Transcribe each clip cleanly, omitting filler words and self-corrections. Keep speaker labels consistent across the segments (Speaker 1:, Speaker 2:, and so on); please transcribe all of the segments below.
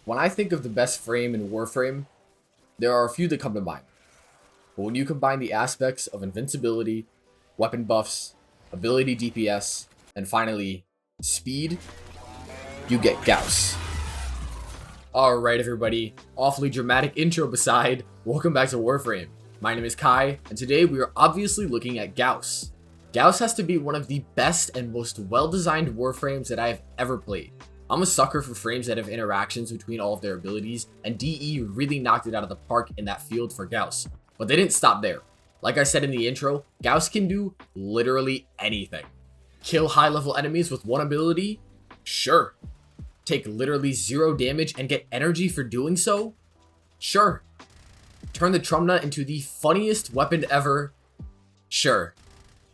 Speaker 1: When I think of the best frame in Warframe, there are a few that come to mind. But when you combine the aspects of invincibility, weapon buffs, ability DPS, and finally, speed, you get Gauss. Alright everybody, awfully dramatic intro beside, welcome back to Warframe. My name is Kai, and today we are obviously looking at Gauss. Gauss has to be one of the best and most well-designed Warframes that I have ever played. I'm a sucker for frames that have interactions between all of their abilities, and DE really knocked it out of the park in that field for Gauss. But they didn't stop there. Like I said in the intro, Gauss can do literally anything. Kill high-level enemies with one ability? Sure. Take literally 0 damage and get energy for doing so? Sure. Turn the Trumna into the funniest weapon ever? Sure.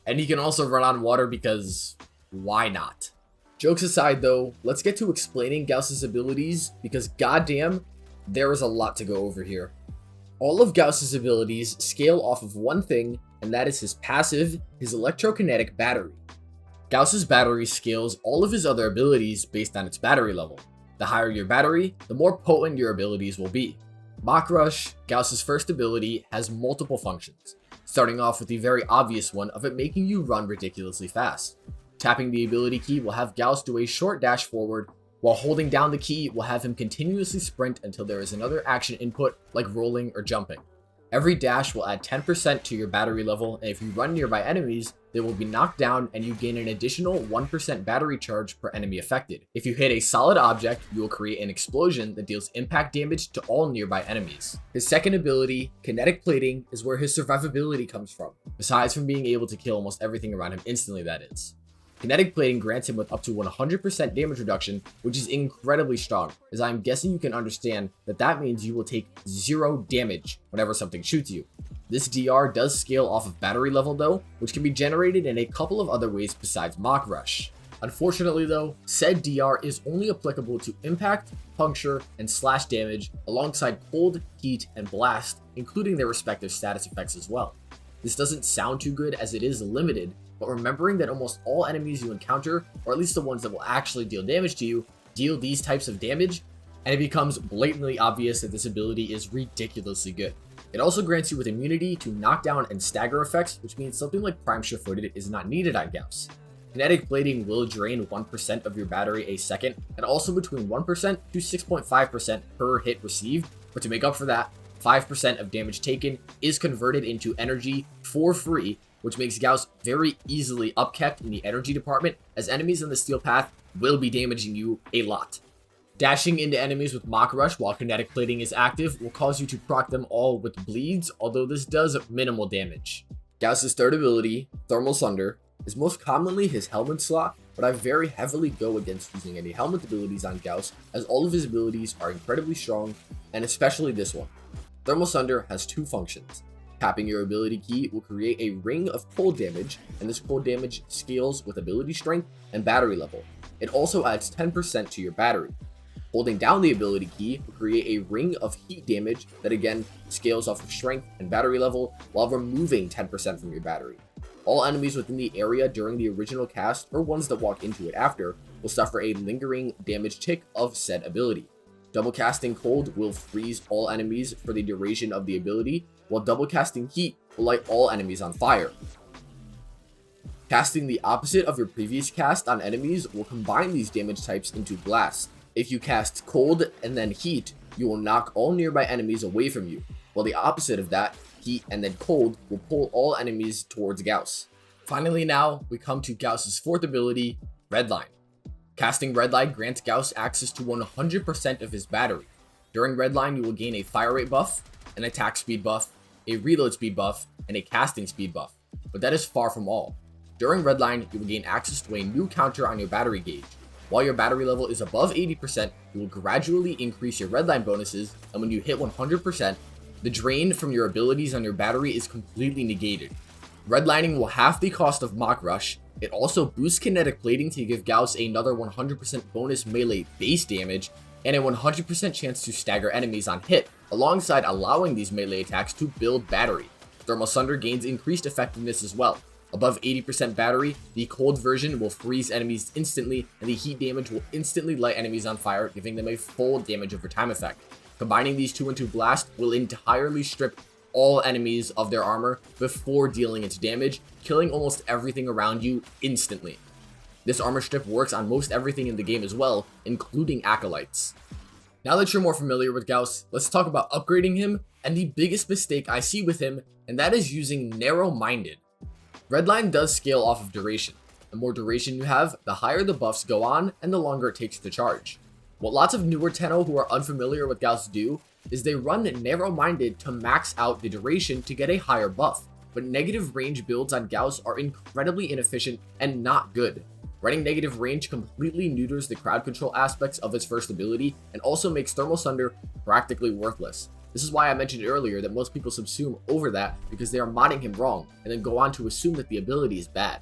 Speaker 1: And he can also run on water because why not? Jokes aside though, let's get to explaining Gauss's abilities because goddamn, there is a lot to go over here. All of Gauss's abilities scale off of one thing, and that is his passive, his electrokinetic battery. Gauss's battery scales all of his other abilities based on its battery level. The higher your battery, the more potent your abilities will be. Mach Rush, Gauss's first ability, has multiple functions, starting off with the very obvious one of it making you run ridiculously fast. Tapping the ability key will have Gauss do a short dash forward, while holding down the key will have him continuously sprint until there is another action input like rolling or jumping. Every dash will add 10% to your battery level, and if you run nearby enemies, they will be knocked down and you gain an additional 1% battery charge per enemy affected. If you hit a solid object, you will create an explosion that deals impact damage to all nearby enemies. His second ability, Kinetic Plating, is where his survivability comes from, besides from being able to kill almost everything around him instantly, that is. Kinetic Plating grants him with up to 100% damage reduction, which is incredibly strong, as I am guessing you can understand that that means you will take 0 damage whenever something shoots you. This DR does scale off of battery level though, which can be generated in a couple of other ways besides Mach Rush. Unfortunately though, said DR is only applicable to impact, puncture, and slash damage alongside cold, heat, and blast, including their respective status effects as well. This doesn't sound too good as it is limited, but remembering that almost all enemies you encounter, or at least the ones that will actually deal damage to you, deal these types of damage, and it becomes blatantly obvious that this ability is ridiculously good. It also grants you with immunity to knockdown and stagger effects, which means something like Prime Sure-Footed is not needed on Gauss. Kinetic Plating will drain 1% of your battery a second, and also between 1% to 6.5% per hit received, but to make up for that, 5% of damage taken is converted into energy for free, which makes Gauss very easily upkept in the energy department, as enemies on the steel path will be damaging you a lot. Dashing into enemies with Mach Rush while Kinetic Plating is active will cause you to proc them all with bleeds, although this does minimal damage. Gauss's third ability, Thermal Sunder, is most commonly his helmet slot, but I very heavily go against using any helmet abilities on Gauss, as all of his abilities are incredibly strong, and especially this one. Thermal Sunder has 2 functions. Tapping your ability key will create a ring of cold damage, and this cold damage scales with ability strength and battery level. It also adds 10% to your battery. Holding down the ability key will create a ring of heat damage that again scales off of strength and battery level while removing 10% from your battery. All enemies within the area during the original cast, or ones that walk into it after, will suffer a lingering damage tick of said ability. Double casting cold will freeze all enemies for the duration of the ability, while double casting heat will light all enemies on fire. Casting the opposite of your previous cast on enemies will combine these damage types into blast. If you cast cold and then heat, you will knock all nearby enemies away from you, while the opposite of that, heat and then cold, will pull all enemies towards Gauss. Finally now, we come to Gauss's fourth ability, Redline. Casting Redline grants Gauss access to 100% of his battery. During Redline, you will gain a fire rate buff, an attack speed buff, a reload speed buff, and a casting speed buff, but that is far from all. During Redline, you will gain access to a new counter on your battery gauge. While your battery level is above 80%, you will gradually increase your Redline bonuses, and when you hit 100%, the drain from your abilities on your battery is completely negated. Redlining will half the cost of Mach Rush. It also boosts Kinetic Plating to give Gauss another 100% bonus melee base damage, and a 100% chance to stagger enemies on hit, alongside allowing these melee attacks to build battery. Thermal Sunder gains increased effectiveness as well. Above 80% battery, the cold version will freeze enemies instantly, and the heat damage will instantly light enemies on fire, giving them a full damage over time effect. Combining these two into blast will entirely strip all enemies of their armor before dealing its damage, killing almost everything around you instantly. This armor strip works on most everything in the game as well, including acolytes. Now that you're more familiar with Gauss, let's talk about upgrading him and the biggest mistake I see with him, and that is using narrow-minded. Redline does scale off of duration. The more duration you have, the higher the buffs go on and the longer it takes to charge. What lots of newer Tenno who are unfamiliar with Gauss do is they run narrow-minded to max out the duration to get a higher buff, but negative range builds on Gauss are incredibly inefficient and not good. Running negative range completely neuters the crowd control aspects of its first ability and also makes Thermal Sunder practically worthless. This is why I mentioned earlier that most people subsume over that because they are modding him wrong and then go on to assume that the ability is bad.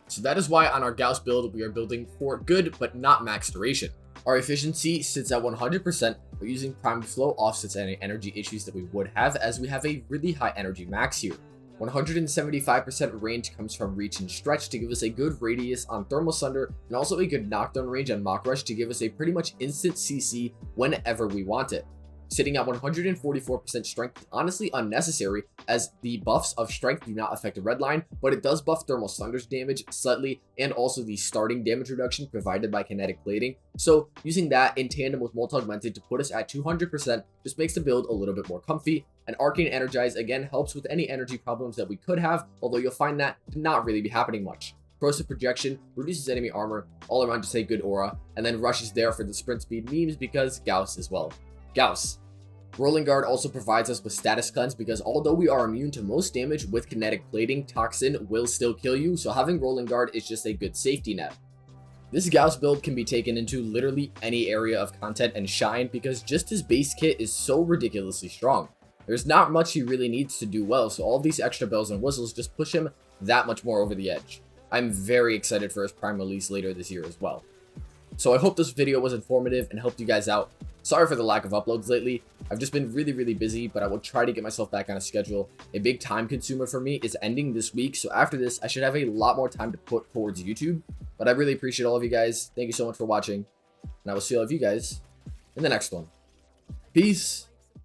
Speaker 1: So that is why on our Gauss build we are building for good but not max duration. Our efficiency sits at 100%, but using primed flow offsets any energy issues that we would have as we have a really high energy max here. 175% range comes from reach and stretch to give us a good radius on Thermal Sunder and also a good knockdown range on Mach Rush to give us a pretty much instant CC whenever we want it. Sitting at 144% strength is honestly unnecessary as the buffs of strength do not affect the Redline, but it does buff Thermal Sunder's damage slightly and also the starting damage reduction provided by Kinetic plating. So using that in tandem with Multi-Augmented to put us at 200% just makes the build a little bit more comfy. And Arcane Energize again helps with any energy problems that we could have, although you'll find that to not really be happening much. Corrosive Projection reduces enemy armor, all around just a good aura, and then Rush is there for the sprint speed memes because Gauss as well. Gauss. Rolling Guard also provides us with status cleanse because although we are immune to most damage with Kinetic plating, Toxin will still kill you, so having Rolling Guard is just a good safety net. This Gauss build can be taken into literally any area of content and shine because just his base kit is so ridiculously strong. There's not much he really needs to do well, so all these extra bells and whistles just push him that much more over the edge. I'm very excited for his Prime release later this year as well. So I hope this video was informative and helped you guys out. Sorry for the lack of uploads lately. I've just been really busy, but I will try to get myself back on a schedule. A big time consumer for me is ending this week, so after this, I should have a lot more time to put towards YouTube. But I really appreciate all of you guys. Thank you so much for watching, and I will see all of you guys in the next one. Peace.